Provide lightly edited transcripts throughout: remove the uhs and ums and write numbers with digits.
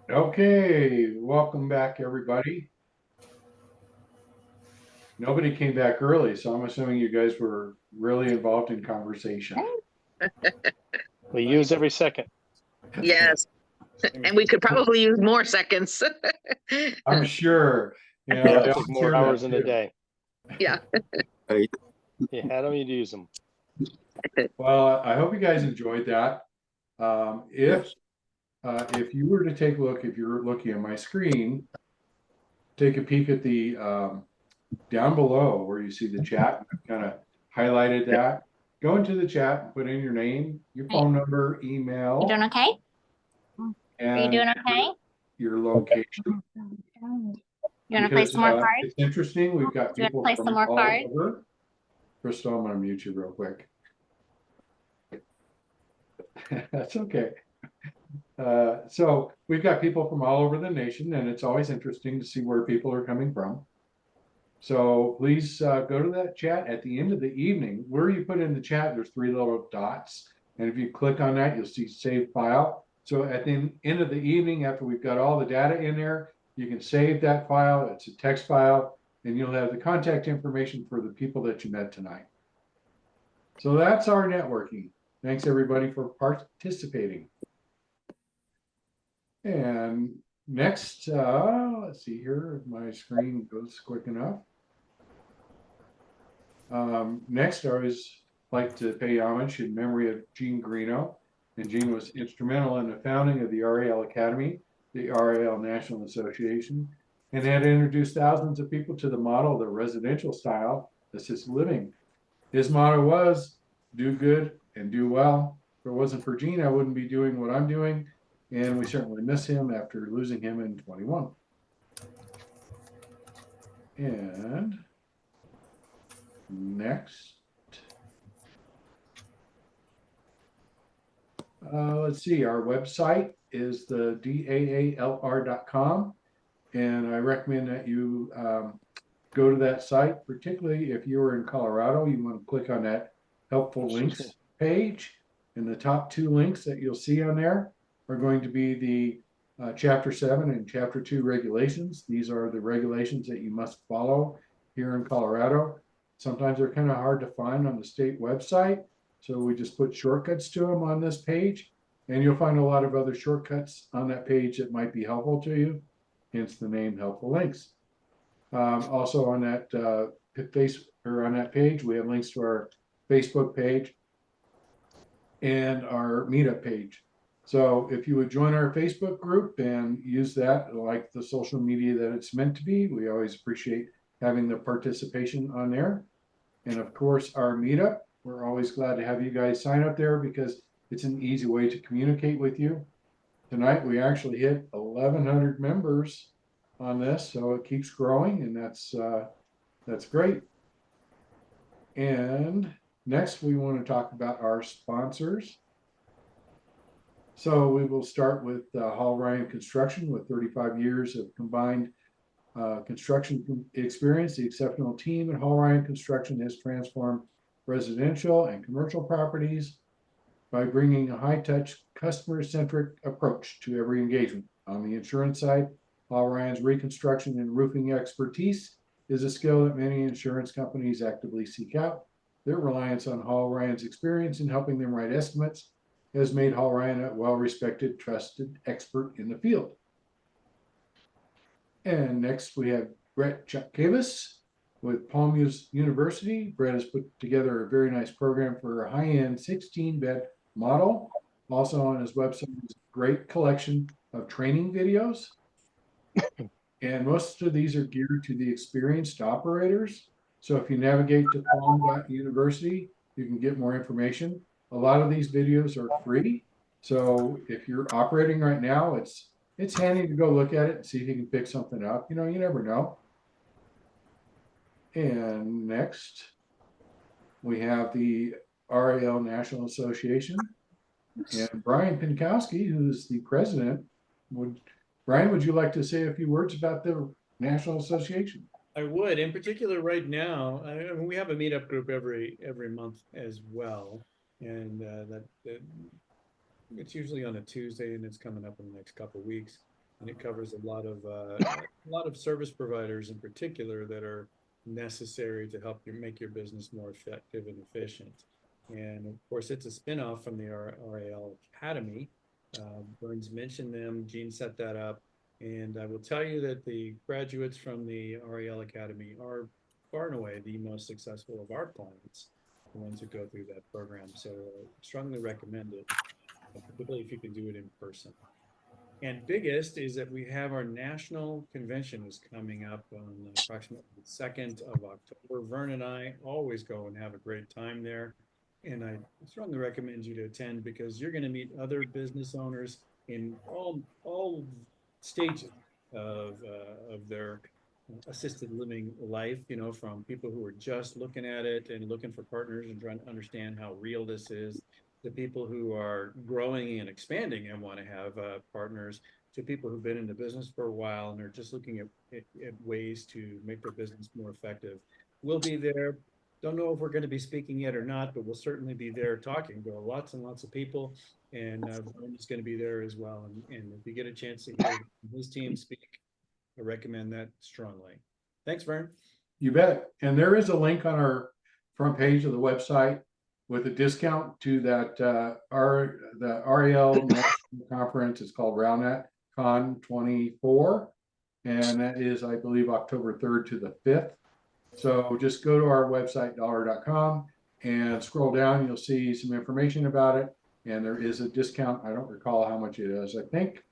Okay, welcome back, everybody. Nobody came back early, so I'm assuming you guys were really involved in conversation. We use every second. Yes, and we could probably use more seconds. I'm sure. You know, Yeah, I take always more hear hours that in a too. day. Yeah. You had them, you'd use them. Well, I hope you guys enjoyed that. If you were to take a look, if you're looking at my screen, take a peek at the down below where you see the chat. I've kind of highlighted that. Go into the chat and put in your name, your phone number, email. You doing okay? Are you doing okay? Your location. You want to play some more cards? It's interesting. We've got Do you people want to play some more all cards? over. Crystal, I'm going to mute you real quick. That's okay. So we've got people from all over the nation, and it's always interesting to see where people are coming from. So please go to that chat at the end of the evening. Where you put in the chat, there's 3 little dots. And if you click on that, you'll see save file. So at the end of the evening, after we've got all the data in there, you can save that file. It's a text file, and you'll have the contact information for the people that you met tonight. So that's our networking. Thanks everybody for participating. And next, let's see here if my screen goes quick enough. Next, I always like to pay homage in memory of Gene Greeno. And Gene was instrumental in the founding of the RAL Academy, the RAL National Association, and had introduced thousands of people to the model of the residential style assisted living. His motto was, do good and do well. If it wasn't for Gene, I wouldn't be doing what I'm doing. And we certainly miss him after losing him in 21. And next. Let's see, our website is the daalr.com. And I recommend that you go to that site, particularly if you're in Colorado. You want to click on that helpful links page. And the top 2 links that you'll see on there are going to be the Chapter 7 and Chapter 2 regulations. These are the regulations that you must follow here in Colorado. Sometimes they're kind of hard to find on the state website. So we just put shortcuts to them on this page. And you'll find a lot of other shortcuts on that page that might be helpful to you. Hence the name Helpful Links. Also on that on that page, we have links to our Facebook page and our meetup page. So if you would join our Facebook group and use that like the social media that it's meant to be, we always appreciate having the participation on there. And of course, our meetup, we're always glad to have you guys sign up there because it's an easy way to communicate with you. Tonight, we actually hit 1,100 members on this, so it keeps growing, and that's great. And next, we want to talk about our sponsors. So we will start with Hall Ryan Construction with 35 years of combined construction experience. The exceptional team at Hall Ryan Construction has transformed residential and commercial properties by bringing a high-touch, customer-centric approach to every engagement. On the insurance side, Hall Ryan's reconstruction and roofing expertise is a skill that many insurance companies actively seek out. Their reliance on Hall Ryan's experience in helping them write estimates has made Hall Ryan a well-respected, trusted expert in the field. And next we have Brett Chavez with Palm University. Brett has put together a very nice program for a high-end 16-bed model. Also on his website is a great collection of training videos. And most of these are geared to the experienced operators. So if you navigate to Palm University, you can get more information. A lot of these videos are free. So if you're operating right now, it's handy to go look at it and see if you can pick something up. You know, you never know. And next, we have the RAL National Association. And Brian Pinkowski, who's the president, Brian, would you like to say a few words about the National Association? I would. In particular, right now, I mean, we have a meetup group every month as well, and that It's usually on a Tuesday, and it's coming up in the next couple of weeks. And it covers a lot of service providers in particular that are necessary to help you make your business more effective and efficient. And of course, it's a spinoff from the RAL Academy. Burns mentioned them, Gene set that up. And I will tell you that the graduates from the RAL Academy are far and away the most successful of our clients, the ones who go through that program. So strongly recommend it, particularly if you can do it in person. And biggest is that we have our national convention is coming up on approximately the 2nd of October. Vern and I always go and have a great time there. And I strongly recommend you to attend because you're going to meet other business owners in all stages of their assisted living life, from people who are just looking at it and looking for partners and trying to understand how real this is, to people who are growing and expanding and want to have partners, to people who've been in the business for a while and are just looking at ways to make their business more effective. We'll be there. Don't know if we're going to be speaking yet or not, but we'll certainly be there talking to lots and lots of people. And Vern is going to be there as well. And if you get a chance to hear his team speak, I recommend that strongly. Thanks, Vern. You bet. And there is a link on our front page of the website with a discount to that the REL National Conference. It's called RALNet Con 24. And that is, I believe, October 3rd to the 5th. So just go to our website, dollar.com, and scroll down. You'll see some information about it. And there is a discount. I don't recall how much it is. I think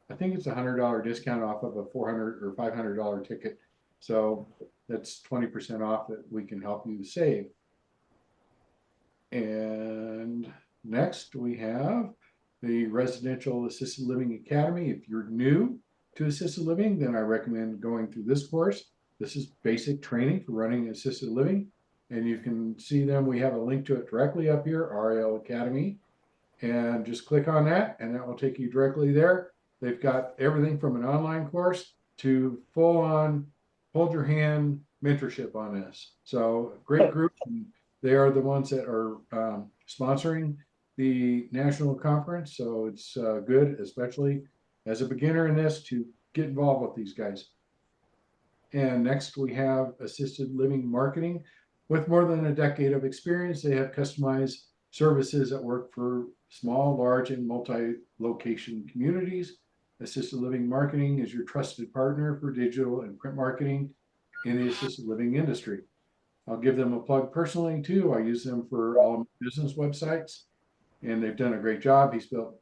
it's $100 discount off of a $400 or $500 ticket. So that's 20% off that we can help you save. And next we have the Residential Assisted Living Academy. If you're new to assisted living, then I recommend going through this course. This is basic training for running assisted living. And you can see them. We have a link to it directly up here, RAL Academy. And just click on that, and that will take you directly there. They've got everything from an online course to full-on hold your hand mentorship on this. So great group. And they are the ones that are sponsoring the national conference. So it's good, especially as a beginner in this, to get involved with these guys. And next we have assisted living marketing. With more than a decade of experience, they have customized services that work for small, large, and multi-location communities. Assisted living marketing is your trusted partner for digital and print marketing in the assisted living industry. I'll give them a plug personally too. I use them for all my business websites, and they've done a great job. He's built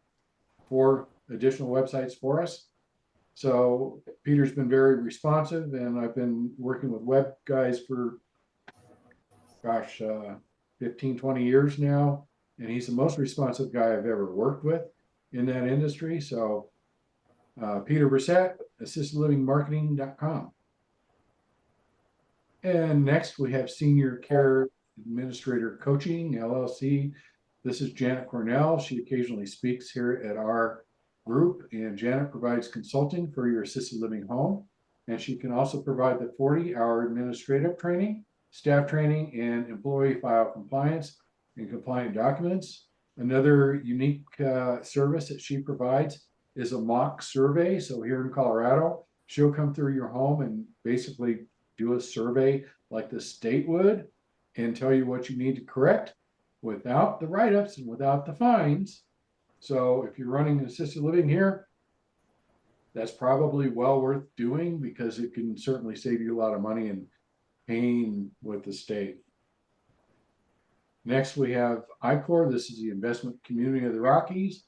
4 additional websites for us. So Peter's been very responsive, and I've been working with web guys for, 15, 20 years now. And he's the most responsive guy I've ever worked with in that industry. So Peter Brissett, assistedlivingmarketing.com. And next we have Senior Care Administrator Coaching, LLC. This is Janet Cornell. She occasionally speaks here at our group, and Janet provides consulting for your assisted living home. And she can also provide the 40-hour administrative training, staff training, and employee file compliance and compliant documents. Another unique service that she provides is a mock survey. So here in Colorado, she'll come through your home and basically do a survey like the state would and tell you what you need to correct without the write-ups and without the fines. So if you're running an assisted living here, that's probably well worth doing because it can certainly save you a lot of money and pain with the state. Next, we have ICOR. This is the Investment Community of the Rockies.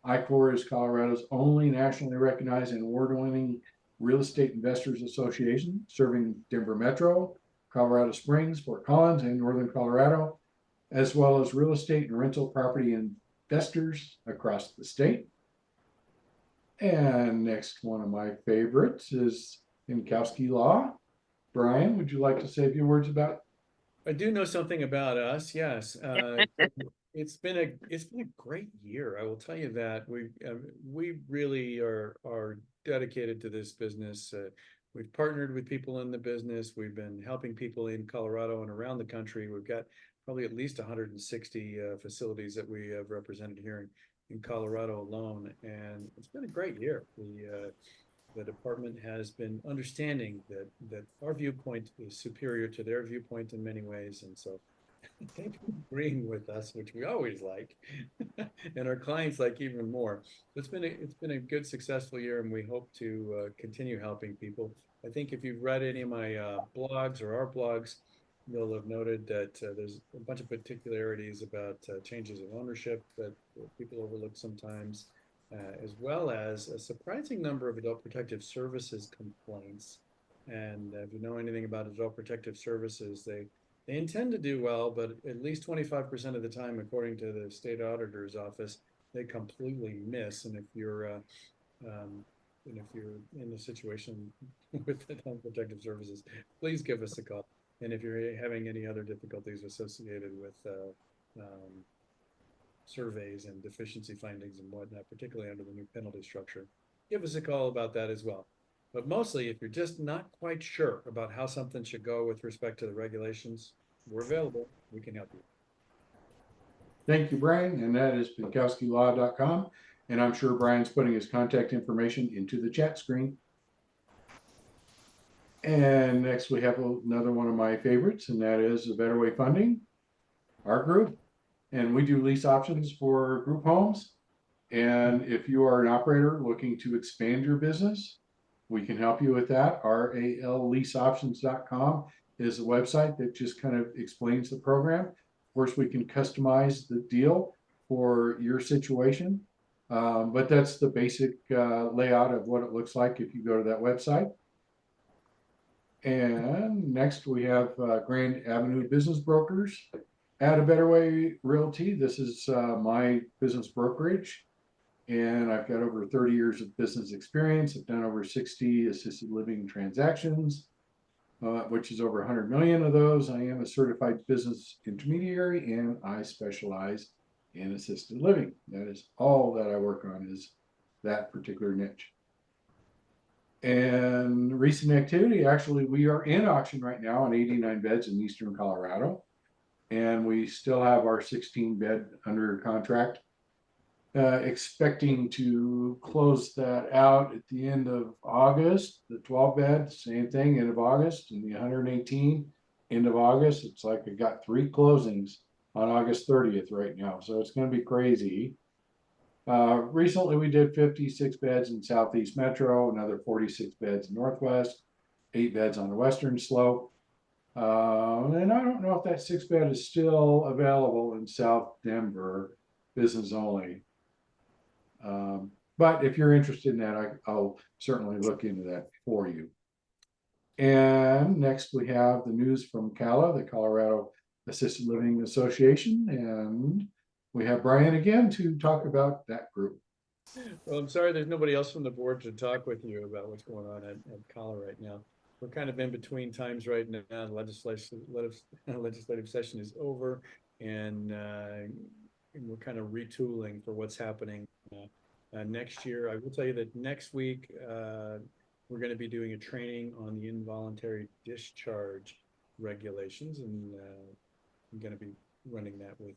ICOR is Colorado's only nationally recognized and award-winning real estate investors association, serving Denver Metro, Colorado Springs, Fort Collins, and Northern Colorado, as well as real estate and rental property investors across the state. And next, one of my favorites is Inkowski Law. Brian, would you like to say a few words about? I do know something about us. Yes, it's been a great year. I will tell you that we really are dedicated to this business. We've partnered with people in the business. We've been helping people in Colorado and around the country. We've got probably at least 160 facilities that we have represented here in Colorado alone, and it's been a great year. The department has been understanding that our viewpoint is superior to their viewpoint in many ways, and so they've been agreeing with us, which we always like, and our clients like even more. It's been a good, successful year, and we hope to continue helping people. I think if you've read any of my blogs or our blogs, you'll have noted that there's a bunch of particularities about changes of ownership that people overlook sometimes, as well as a surprising number of adult protective services complaints. And if you know anything about adult protective services, they intend to do well, but at least 25% of the time, according to the state auditor's office, they completely miss. And if you're in a situation with adult protective services, please give us a call. And if you're having any other difficulties associated with surveys and deficiency findings and whatnot, particularly under the new penalty structure, give us a call about that as well. But mostly, if you're just not quite sure about how something should go with respect to the regulations, we're available. We can help you. Thank you, Brian. And that is PinkowskiLaw.com. And I'm sure Brian's putting his contact information into the chat screen. And next we have another one of my favorites, and that is the Better Way Funding, our group. And we do lease options for group homes. And if you are an operator looking to expand your business, we can help you with that. RALleaseoptions.com is a website that just kind of explains the program. Of course, we can customize the deal for your situation. But that's the basic layout of what it looks like if you go to that website. And next we have Grand Avenue Business Brokers at A Better Way Realty. This is my business brokerage, and I've got over 30 years of business experience. I've done over 60 assisted living transactions, which is over 100 million of those. I am a certified business intermediary, and I specialize in assisted living. That is all that I work on, is that particular niche. And recent activity, actually, we are in auction right now on 89 beds in Eastern Colorado. And we still have our 16 bed under contract, expecting to close that out at the end of August. The 12 bed, same thing, end of August, and the 118, end of August. It's like I got 3 closings on August 30th right now. So it's going to be crazy. Recently, we did 56 beds in Southeast Metro, another 46 beds in Northwest, 8 beds on the Western Slope. And I don't know if that 6 bed is still available in South Denver, business only. But if you're interested in that, I'll certainly look into that for you. And next we have the news from CALA, the Colorado Assisted Living Association, and we have Brian again to talk about that group. Well, I'm sorry there's nobody else from the board to talk with you about what's going on at CALA right now. We're kind of in between times right now. The legislative session is over, and we're kind of retooling for what's happening next year. I will tell you that next week we're going to be doing a training on the involuntary discharge regulations, and I'm going to be running that with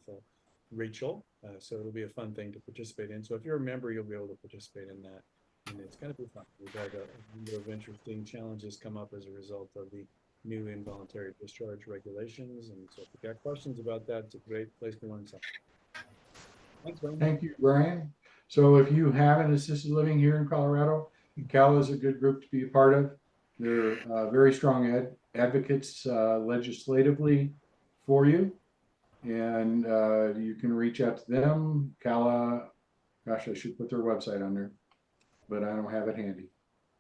Rachel. So it'll be a fun thing to participate in. So if you're a member, you'll be able to participate in that. And it's going to be fun. We've had a number of interesting challenges come up as a result of the new involuntary discharge regulations. And so if you've got questions about that, it's a great place to learn something. Thanks, Brian. Thank you, Brian. So if you have an assisted living here in Colorado, CALA is a good group to be a part of. They're very strong advocates legislatively for you. And you can reach out to them. CALA, gosh, I should put their website on there, but I don't have it handy.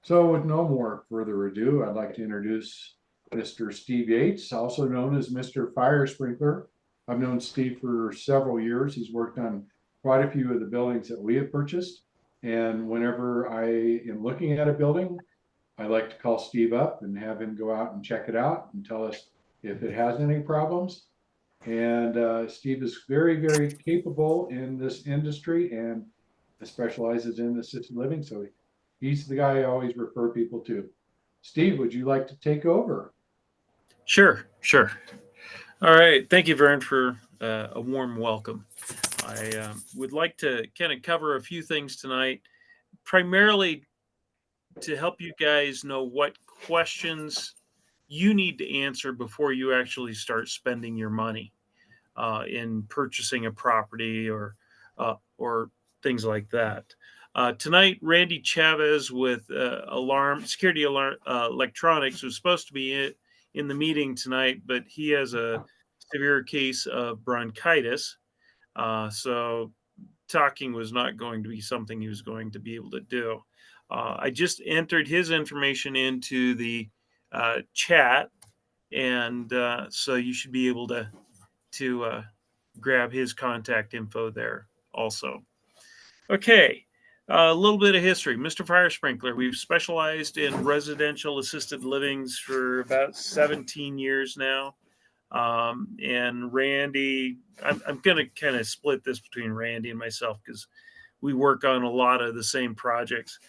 So with no more further ado, I'd like to introduce Mr. Steve Yates, also known as Mr. Fire Sprinkler. I've known Steve for several years. He's worked on quite a few of the buildings that we have purchased. And whenever I am looking at a building, I like to call Steve up and have him go out and check it out and tell us if it has any problems. And Steve is very, very capable in this industry and specializes in assisted living. So he's the guy I always refer people to. Steve, would you like to take over? Sure. All right. Thank you, Vern, for a warm welcome. I would like to kind of cover a few things tonight, primarily to help you guys know what questions you need to answer before you actually start spending your money in purchasing a property or things like that. Tonight, Randy Chavez with security alarm electronics was supposed to be in the meeting tonight, but he has a severe case of bronchitis. So talking was not going to be something he was going to be able to do. I just entered his information into the chat, and so you should be able to grab his contact info there also. Okay, a little bit of history. Mr. Fire Sprinkler, we've specialized in residential assisted livings for about 17 years now. And Randy, I'm going to kind of split this between Randy and myself because we work on a lot of the same projects.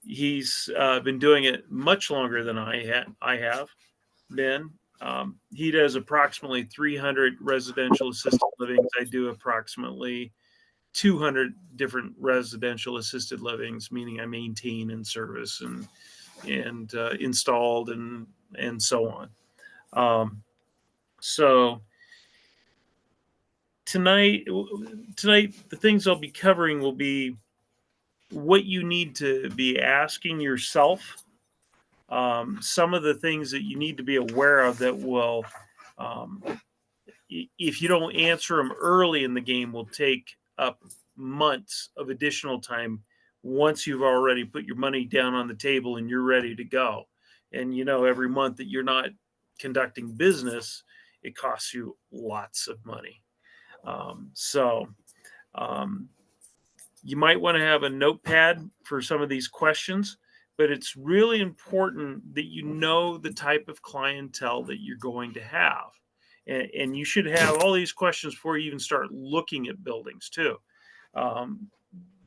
He's been doing it much longer than I have been. He does approximately 300 residential assisted livings. I do approximately 200 different residential assisted livings, meaning I maintain and service and installed and so on. So tonight, the things I'll be covering will be what you need to be asking yourself. Some of the things that you need to be aware of that will, if you don't answer them early in the game, will take up months of additional time once you've already put your money down on the table and you're ready to go. And every month that you're not conducting business, it costs you lots of money. So you might want to have a notepad for some of these questions, but it's really important that you know the type of clientele that you're going to have. And you should have all these questions before you even start looking at buildings too,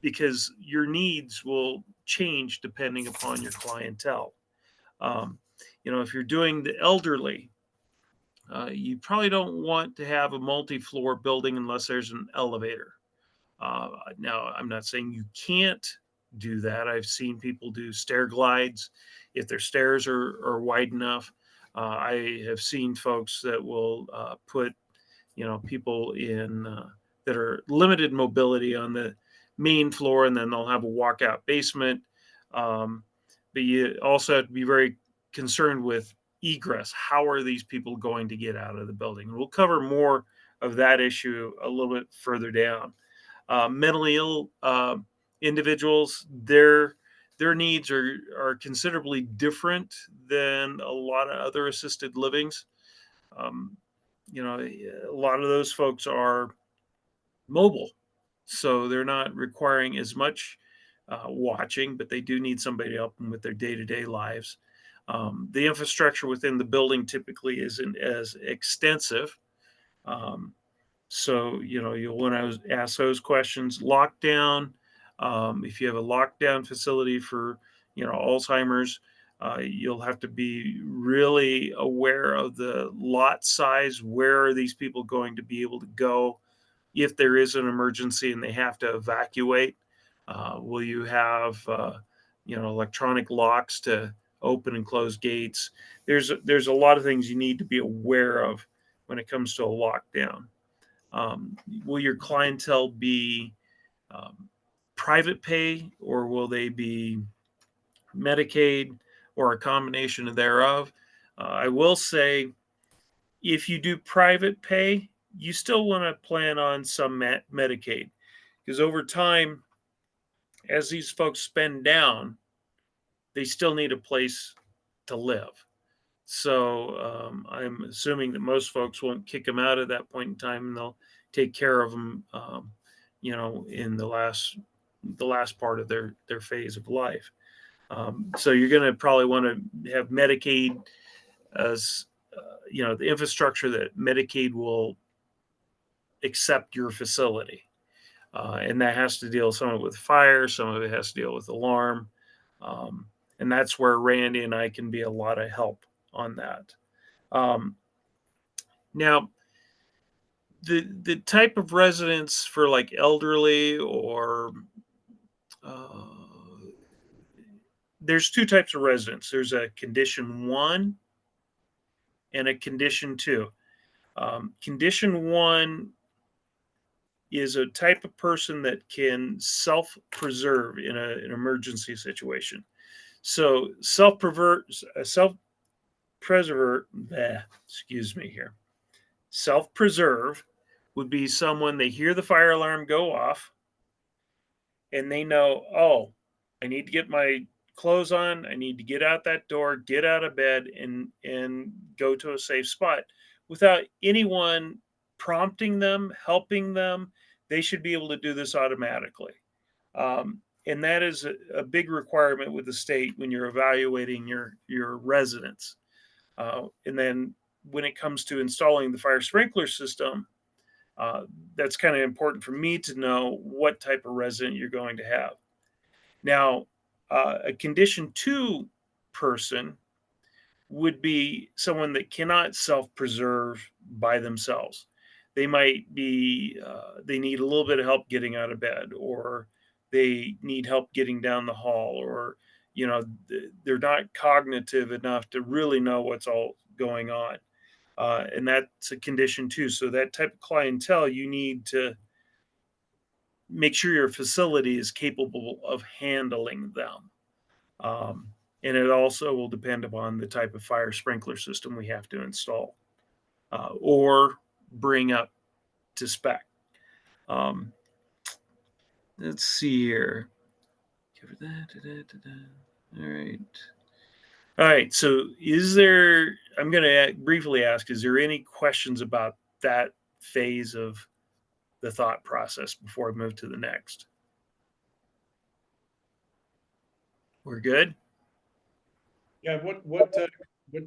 because your needs will change depending upon your clientele. If you're doing the elderly, you probably don't want to have a multi-floor building unless there's an elevator. Now, I'm not saying you can't do that. I've seen people do stair glides if their stairs are wide enough. I have seen folks that will put, people in that are limited mobility on the main floor, and then they'll have a walkout basement. But you also have to be very concerned with egress. How are these people going to get out of the building? And we'll cover more of that issue a little bit further down. Mentally ill individuals, their needs are considerably different than a lot of other assisted livings. A lot of those folks are mobile, so they're not requiring as much watching, but they do need somebody to help them with their day-to-day lives. The infrastructure within the building typically isn't as extensive. So, you'll want to ask those questions. Lockdown, if you have a lockdown facility for, Alzheimer's, you'll have to be really aware of the lot size. Where are these people going to be able to go if there is an emergency and they have to evacuate? Will you have, electronic locks to open and close gates? There's a lot of things you need to be aware of when it comes to a lockdown. Will your clientele be private pay, or will they be Medicaid, or a combination of thereof? I will say, if you do private pay, you still want to plan on some Medicaid, because over time, as these folks spend down, they still need a place to live. So I'm assuming that most folks won't kick them out at that point in time, and they'll take care of them, in the last part of their phase of life. So you're going to probably want to have Medicaid as, the infrastructure that Medicaid will accept your facility. And that has to deal some of it with fire, some of it has to deal with alarm. And that's where Randy and I can be a lot of help on that. Now, the type of residence for like elderly or there's two types of residence. There's a condition 1 and a condition 2. Condition 1 is a type of person that can self-preserve in an emergency situation. So self-preserve, excuse me here. Self-preserve would be someone, they hear the fire alarm go off and they know, oh, I need to get my clothes on, I need to get out that door, get out of bed and go to a safe spot without anyone prompting them, helping them. They should be able to do this automatically. And that is a big requirement with the state when you're evaluating your residents. And then when it comes to installing the fire sprinkler system, that's kind of important for me to know what type of resident you're going to have. Now, a condition 2 person would be someone that cannot self-preserve by themselves. They might be, they need a little bit of help getting out of bed, or they need help getting down the hall, or, you know, they're not cognitive enough to really know what's all going on. And that's a condition 2. So that type of clientele, you need to make sure your facility is capable of handling them. And it also will depend upon the type of fire sprinkler system we have to install or bring up to spec. Let's see here. Cover that. All right. All right. So I'm going to briefly ask, is there any questions about that phase of the thought process before I move to the next? We're good? Yeah, what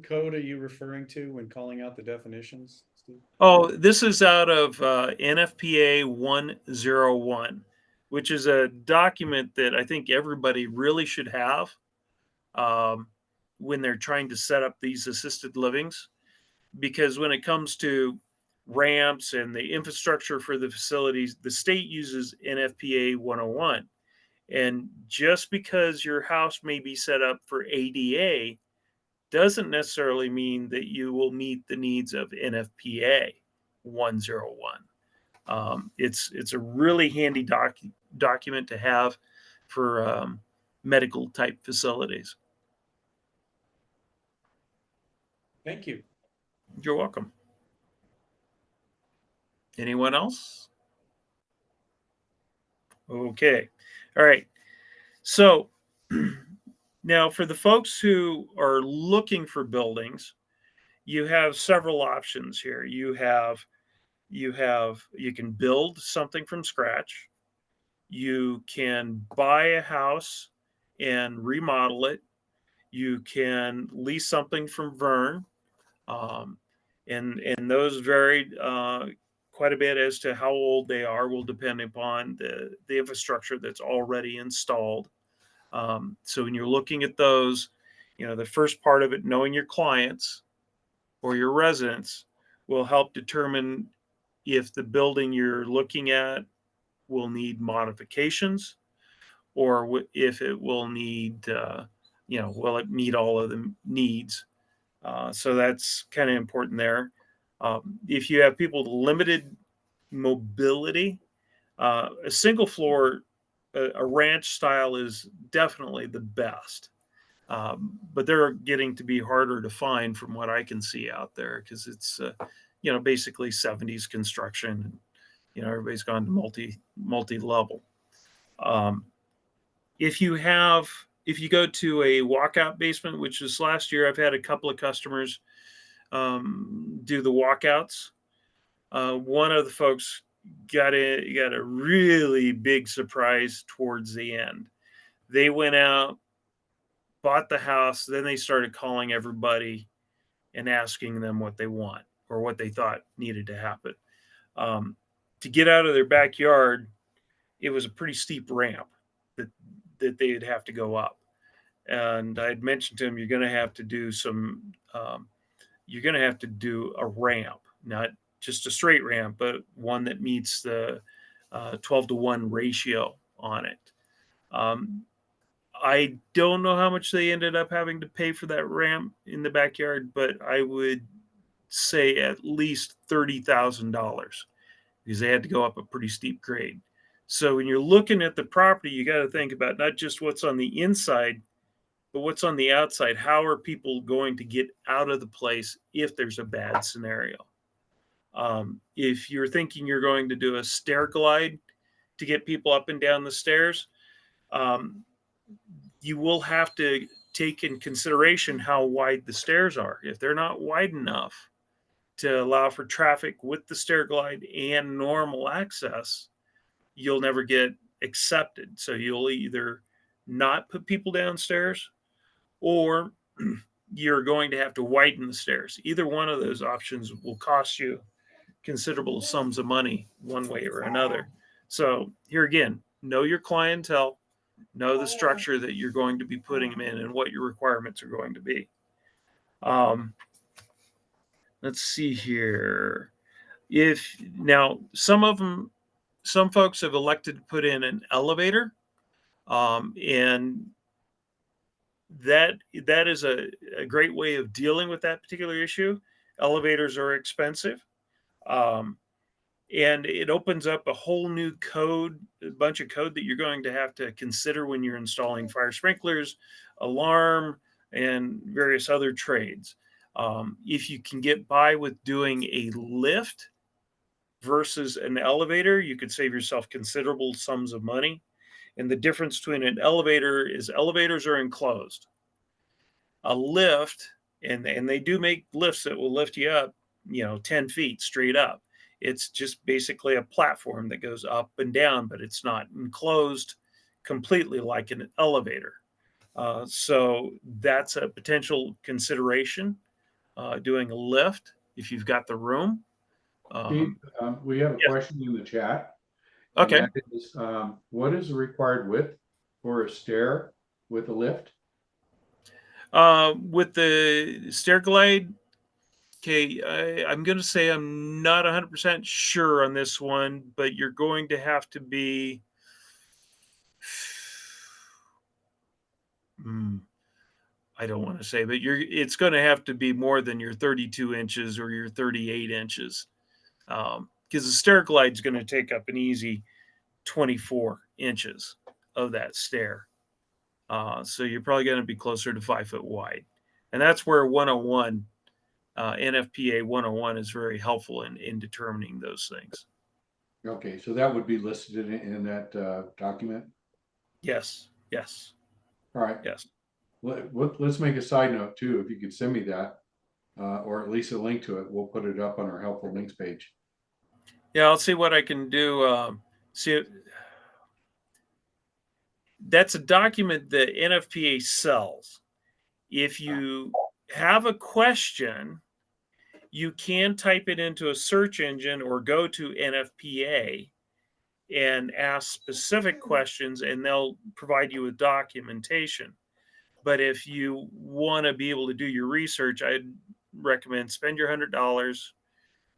code are you referring to when calling out the definitions, Steve? Oh, this is out of NFPA 101, which is a document that I think everybody really should have when they're trying to set up these assisted livings. Because when it comes to ramps and the infrastructure for the facilities, the state uses NFPA 101. And just because your house may be set up for ADA doesn't necessarily mean that you will meet the needs of NFPA 101. It's a really handy document to have for medical type facilities. Thank you. You're welcome. Anyone else? Okay. All right. So now for the folks who are looking for buildings, you have several options here. You can build something from scratch. You can buy a house and remodel it. You can lease something from Vern. And those vary quite a bit as to how old they are, will depend upon the infrastructure that's already installed. So when you're looking at those, the first part of it, knowing your clients or your residents, will help determine if the building you're looking at will need modifications, or if it will need, will it meet all of the needs? So that's kind of important there. If you have people with limited mobility, a single floor, a ranch style is definitely the best. But they're getting to be harder to find from what I can see out there, because it's, basically 70s construction. Everybody's gone to multi-level. If you go to a walkout basement, which is last year, I've had a couple of customers do the walkouts. One of the folks got a really big surprise towards the end. They went out, bought the house, then they started calling everybody and asking them what they want or what they thought needed to happen. To get out of their backyard, it was a pretty steep ramp that they'd have to go up. And I'd mentioned to him, you're going to have to do a ramp not just a straight ramp, but one that meets the 12-to-1 ratio on it. I don't know how much they ended up having to pay for that ramp in the backyard, but I would say at least $30,000 because they had to go up a pretty steep grade. So when you're looking at the property, you got to think about not just what's on the inside, but what's on the outside. How are people going to get out of the place if there's a bad scenario? If you're thinking you're going to do a stair glide to get people up and down the stairs, you will have to take in consideration how wide the stairs are. If they're not wide enough to allow for traffic with the stair glide and normal access, you'll never get accepted. So you'll either not put people downstairs or you're going to have to widen the stairs. Either one of those options will cost you considerable sums of money one way or another. So here again, know your clientele, know the structure that you're going to be putting them in and what your requirements are going to be. Let's see here. If now some folks have elected to put in an elevator, and that is a great way of dealing with that particular issue. Elevators are expensive. And it opens up a whole new code, a bunch of code that you're going to have to consider when you're installing fire sprinklers, alarm, and various other trades. If you can get by with doing a lift versus an elevator, you could save yourself considerable sums of money. And the difference between an elevator is elevators are enclosed. A lift, and they do make lifts that will lift you up, 10 feet straight up. It's just basically a platform that goes up and down, but it's not enclosed completely like an elevator. So that's a potential consideration, doing a lift if you've got the room. Steve, we have a yeah. question in the chat. And Okay. that is, what is the required width for a stair with a lift? With the stair glide, okay, I'm going to say I'm not 100% sure on this one, but you're going to have to be. I don't want to say, but it's going to have to be more than your 32 inches or your 38 inches, because the stair glide is going to take up an easy 24 inches of that stair. So you're probably going to be closer to 5 foot wide, and that's where 101. NFPA 101 is very helpful in determining those things. Okay, so that would be listed in that document? Yes. All right. Yes. Let's make a side note too. If you could send me that, or at least a link to it, we'll put it up on our helpful links page. Yeah, I'll see what I can do. That's a document that NFPA sells. If you have a question, you can type it into a search engine or go to NFPA and ask specific questions, and they'll provide you with documentation. But if you want to be able to do your research, I'd recommend spend your $100,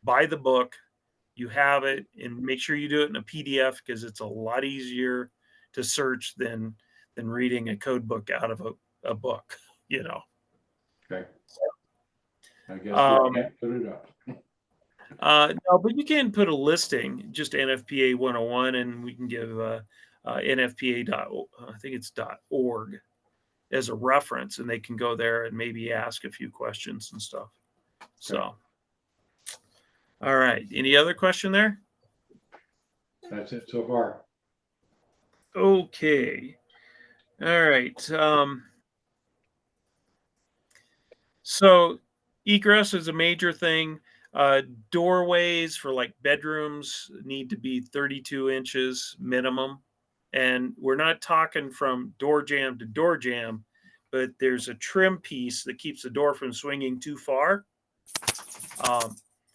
buy the book, you have it, and make sure you do it in a PDF because it's a lot easier to search than reading a code book out of a book, Okay. I guess we can't put it up. No, but you can put a listing, just NFPA 101, and we can give NFPA I think it's .org as a reference, and they can go there and maybe ask a few questions and stuff. So, all right. Any other question there? That's it so far. Okay. All right. So egress is a major thing. Doorways for like bedrooms need to be 32 inches minimum. And we're not talking from door jamb to door jamb, but there's a trim piece that keeps the door from swinging too far.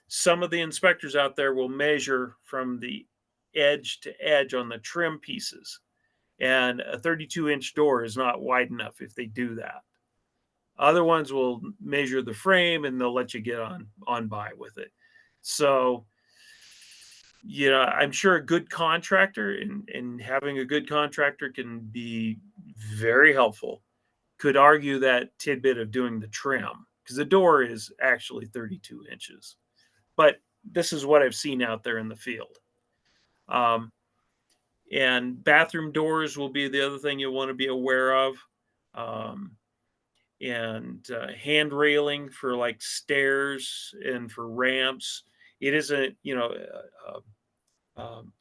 Some of the inspectors out there will measure from the edge to edge on the trim pieces. And a 32-inch door is not wide enough if they do that. Other ones will measure the frame and they'll let you get on by with it. So, I'm sure a good contractor and having a good contractor can be very helpful. Could argue that tidbit of doing the trim because the door is actually 32 inches. But this is what I've seen out there in the field. And bathroom doors will be the other thing you'll want to be aware of. And hand railing for like stairs and for ramps. It isn't,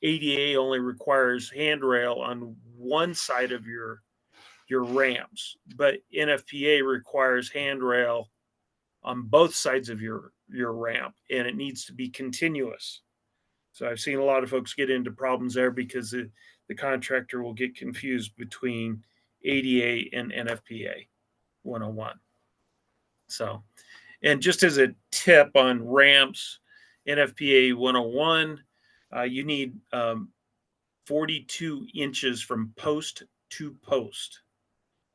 ADA only requires handrail on one side of your ramps, but NFPA requires handrail on both sides of your ramp, and it needs to be continuous. So I've seen a lot of folks get into problems there because the contractor will get confused between ADA and NFPA 101. So, and just as a tip on ramps, NFPA 101, you need 42 inches from post to post.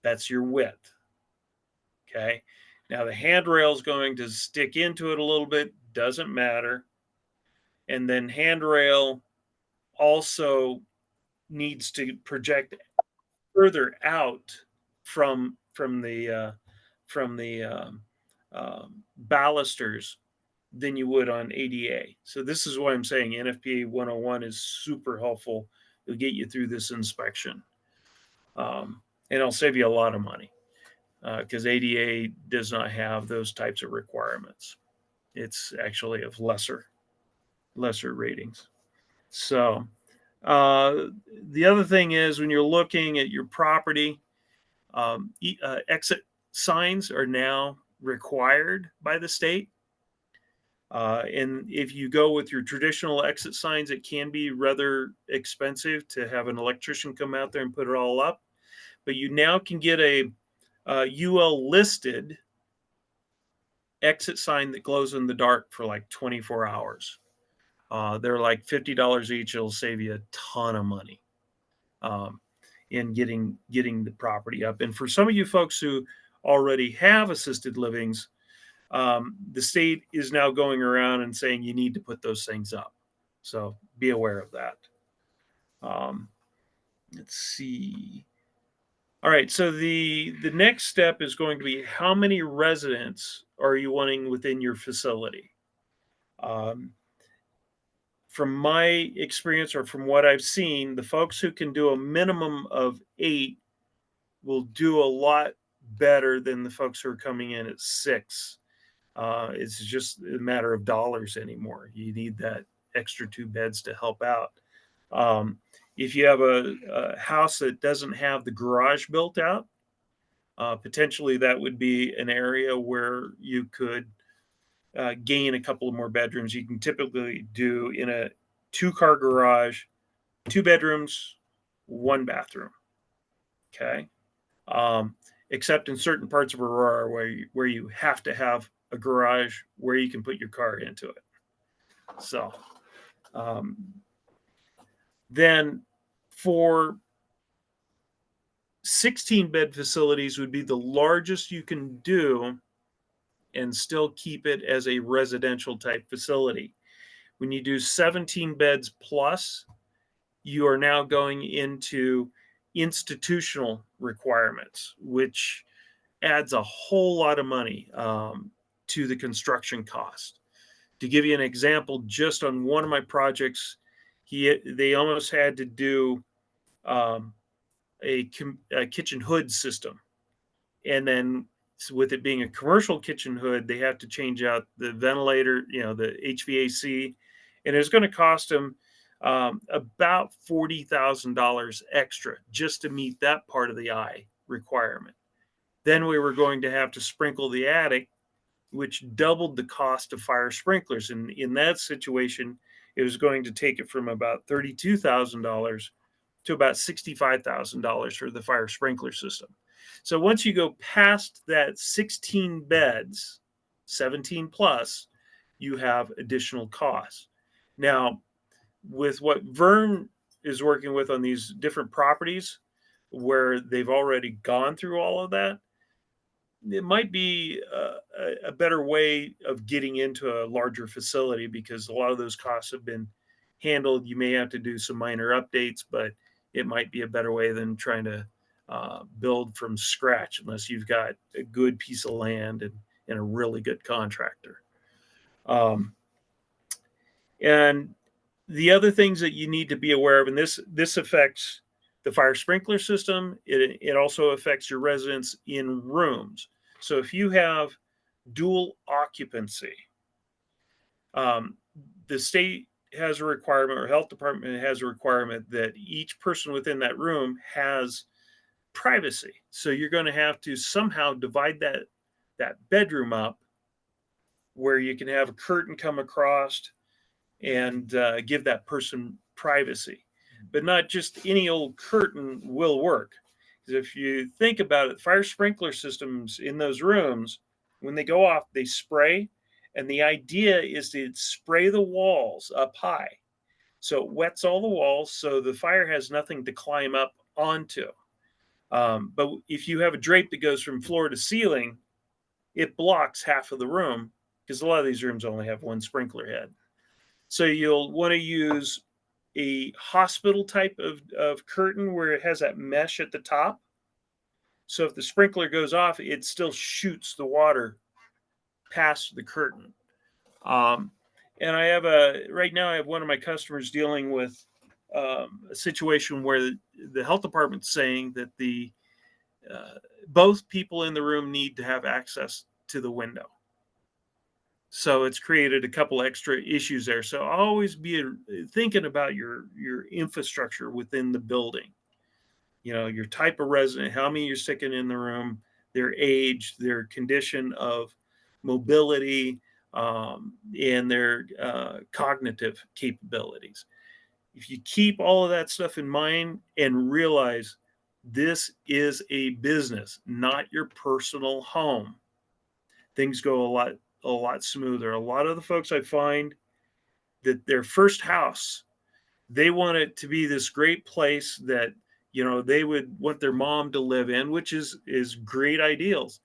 That's your width. Okay. Now the handrail is going to stick into it a little bit, doesn't matter. And then handrail also needs to project further out from the balusters than you would on ADA. So this is why I'm saying NFPA 101 is super helpful. It'll get you through this inspection. And it'll save you a lot of money because ADA does not have those types of requirements. It's actually of lesser ratings. So the other thing is when you're looking at your property, exit signs are now required by the state. And if you go with your traditional exit signs, it can be rather expensive to have an electrician come out there and put it all up. But you now can get a UL listed exit sign that glows in the dark for like 24 hours. They're like $50 each. It'll save you a ton of money in getting the property up. And for some of you folks who already have assisted livings, the state is now going around and saying you need to put those things up. So be aware of that. Let's see. All right, so the next step is going to be how many residents are you wanting within your facility? From my experience or from what I've seen, the folks who can do a minimum of 8 will do a lot better than the folks who are coming in at 6. It's just a matter of dollars anymore. You need that extra 2 beds to help out. If you have a house that doesn't have the garage built out, potentially that would be an area where you could gain a couple of more bedrooms. You can typically do in a 2-car garage, 2 bedrooms, 1 bathroom. Okay. Except in certain parts of Aurora where you have to have a garage where you can put your car into it. So then for 16-bed facilities would be the largest you can do and still keep it as a residential type facility. When you do 17 beds plus, you are now going into institutional requirements, which adds a whole lot of money to the construction cost. To give you an example, just on one of my projects, they almost had to do a kitchen hood system. And then with it being a commercial kitchen hood, they have to change out the ventilator, the HVAC, and it's going to cost them about $40,000 extra just to meet that part of the I requirement. Then we were going to have to sprinkle the attic, which doubled the cost of fire sprinklers. And in that situation, it was going to take it from about $32,000 to about $65,000 for the fire sprinkler system. So once you go past that 16 beds, 17 plus, you have additional costs. Now, with what Vern is working with on these different properties where they've already gone through all of that, it might be a better way of getting into a larger facility because a lot of those costs have been handled. You may have to do some minor updates, but it might be a better way than trying to build from scratch unless you've got a good piece of land and a really good contractor. And the other things that you need to be aware of, and this affects the fire sprinkler system, it also affects your residents in rooms. So if you have dual occupancy, the state has a requirement, or health department has a requirement that each person within that room has privacy. So you're going to have to somehow divide that bedroom up where you can have a curtain come across and give that person privacy. But not just any old curtain will work. Because if you think about it, fire sprinkler systems in those rooms, when they go off, they spray. And the idea is to spray the walls up high. So it wets all the walls so the fire has nothing to climb up onto. But if you have a drape that goes from floor to ceiling, it blocks half of the room because a lot of these rooms only have one sprinkler head. So you'll want to use a hospital type of curtain where it has that mesh at the top. So if the sprinkler goes off, it still shoots the water past the curtain. And right now I have one of my customers dealing with a situation where the health department's saying that both people in the room need to have access to the window. So it's created a couple extra issues there. So always be thinking about your infrastructure within the building. You know, your type of resident, how many you're sticking in the room, their age, their condition of mobility, and their cognitive capabilities. If you keep all of that stuff in mind and realize this is a business, not your personal home, things go a lot smoother. A lot of the folks I find that their first house, they want it to be this great place that, you know, they would want their mom to live in, which is great ideals.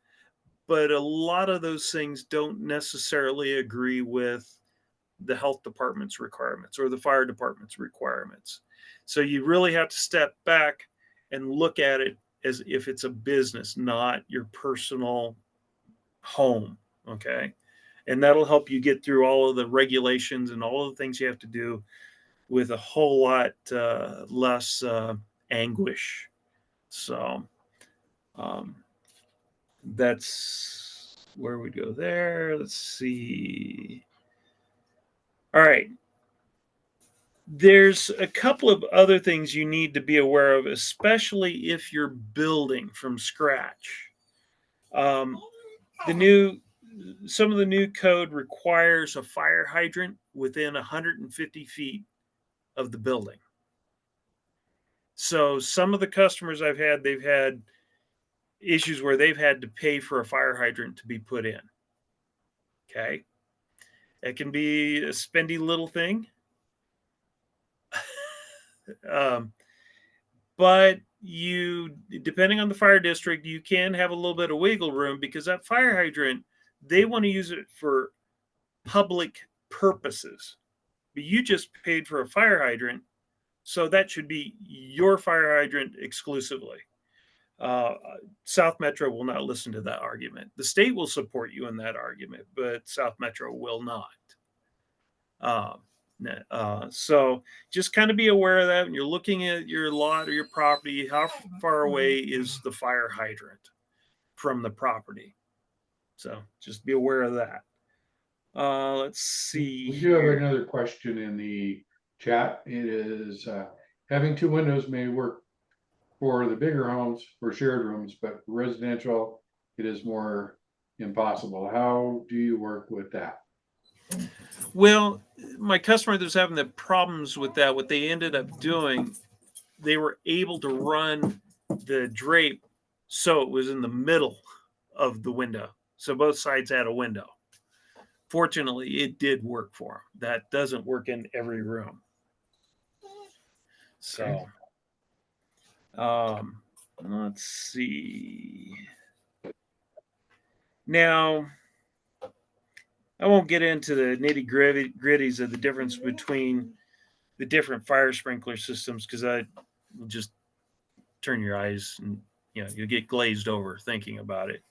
But a lot of those things don't necessarily agree with the health department's requirements or the fire department's requirements. So you really have to step back and look at it as if it's a business, not your personal home. Okay. And that'll help you get through all of the regulations and all of the things you have to do with a whole lot less anguish. So that's where we go there. Let's see. All right. There's a couple of other things you need to be aware of, especially if you're building from scratch. Some of the new code requires a fire hydrant within 150 feet of the building. So some of the customers I've had, they've had issues where they've had to pay for a fire hydrant to be put in. Okay. It can be a spendy little thing. But depending on the fire district, you can have a little bit of wiggle room because that fire hydrant, they want to use it for public purposes. But you just paid for a fire hydrant, so that should be your fire hydrant exclusively. South Metro will not listen to that argument. The state will support you in that argument, but South Metro will not. So just kind of be aware of that when you're looking at your lot or your property. How far away is the fire hydrant from the property? So just be aware of that. Let's see. We do have another question in the chat. It is having two windows may work for the bigger homes for shared rooms, but residential, it is more impossible. How do you work with that? Well, my customer that was having the problems with that, what they ended up doing, they were able to run the drape so it was in the middle of the window. So both sides had a window. Fortunately, it did work for them. That doesn't work in every room. So, let's see. Now, I won't get into the nitty gritties of the difference between the different fire sprinkler systems because I will just turn your eyes and you get glazed over thinking about it.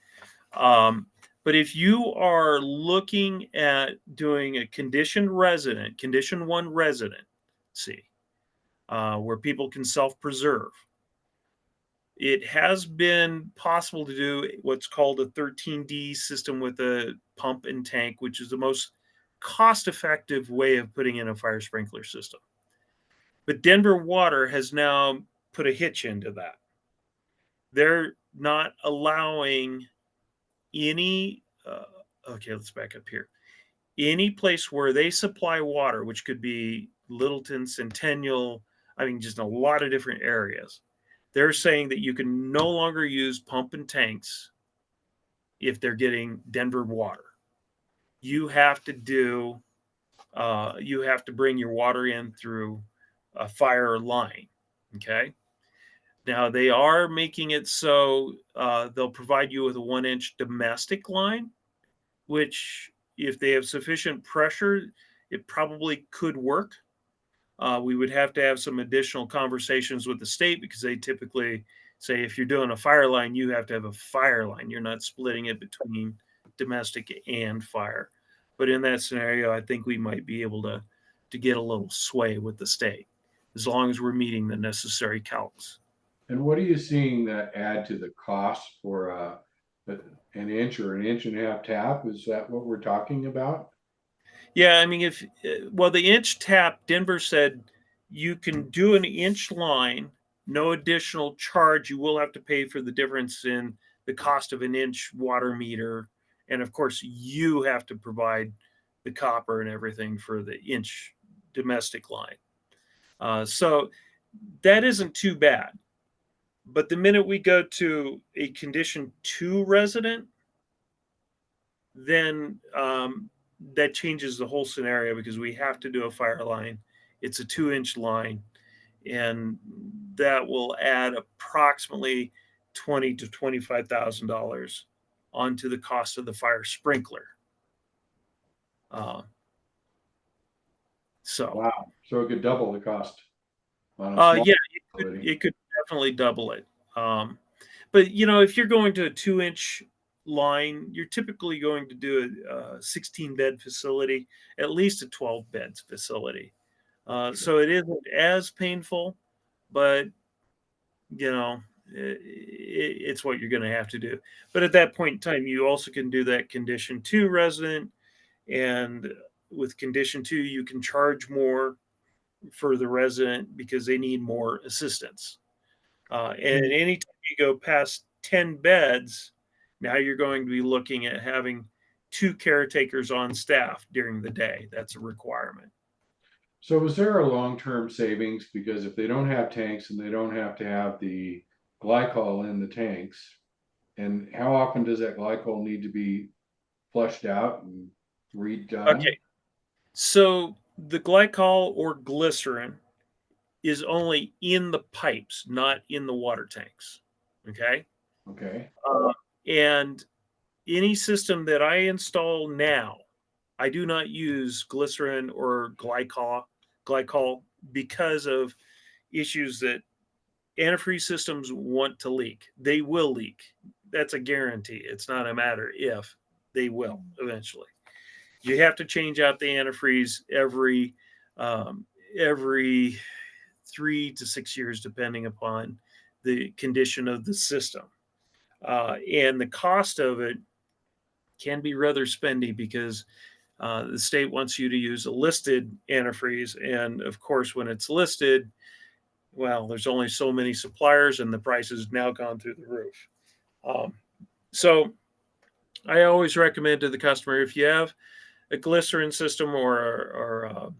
But if you are looking at doing a condition 1 residency, where people can self-preserve, it has been possible to do what's called a 13D system with a pump and tank, which is the most cost-effective way of putting in a fire sprinkler system. But Denver Water has now put a hitch into that. They're not allowing any, okay, let's back up here. Any place where they supply water, which could be Littleton, Centennial, I mean, just a lot of different areas, they're saying that you can no longer use pump and tanks if they're getting Denver water. You have to bring your water in through a fire line. Okay. Now they are making it so they'll provide you with a 1-inch domestic line, which if they have sufficient pressure, it probably could work. We would have to have some additional conversations with the state because they typically say if you're doing a fire line, you have to have a fire line. You're not splitting it between domestic and fire. But in that scenario, I think we might be able to get a little sway with the state as long as we're meeting the necessary calcs. And what are you seeing that add to the cost for an inch or an inch and a half tap? Is that what we're talking about? Yeah, I mean, the inch tap, Denver said you can do an inch line, no additional charge. You will have to pay for the difference in the cost of an inch water meter. And of course, you have to provide the copper and everything for the inch domestic line. So that isn't too bad. But the minute we go to a condition 2 resident, then that changes the whole scenario because we have to do a fire line. It's a 2-inch line, and that will add approximately $20,000 to $25,000 onto the cost of the fire sprinkler. Wow, so it could double the cost. Yeah, it could definitely double it. But if you're going to a 2-inch line, you're typically going to do a 16-bed facility, at least a 12-bed facility. So it isn't as painful, but it's what you're going to have to do. But at that point in time, you also can do that condition 2 resident, and with condition 2, you can charge more for the resident because they need more assistance. And anytime you go past 10 beds, now you're going to be looking at having 2 caretakers on staff during the day. That's a requirement. So is there a long-term savings? Because if they don't have tanks and they don't have to have the glycol in the tanks, and how often does that glycol need to be flushed out and redone? Okay. So the glycol or glycerin is only in the pipes, not in the water tanks. Okay. Okay. And any system that I install now, I do not use glycerin or glycol because of issues that antifreeze systems want to leak. They will leak. That's a guarantee. It's not a matter if, they will eventually. You have to change out the antifreeze every 3 to 6 years, depending upon the condition of the system. And the cost of it can be rather spendy because the state wants you to use a listed antifreeze. And of course, when it's listed, well, there's only so many suppliers and the price has now gone through the roof. So I always recommend to the customer, if you have a glycerin system or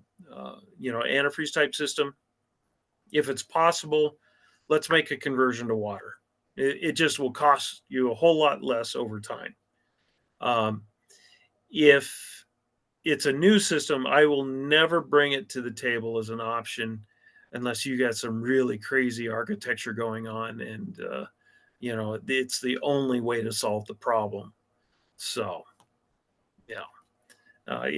antifreeze type system, if it's possible, let's make a conversion to water. It just will cost you a whole lot less over time. If it's a new system, I will never bring it to the table as an option unless you got some really crazy architecture going on and it's the only way to solve the problem. So, yeah.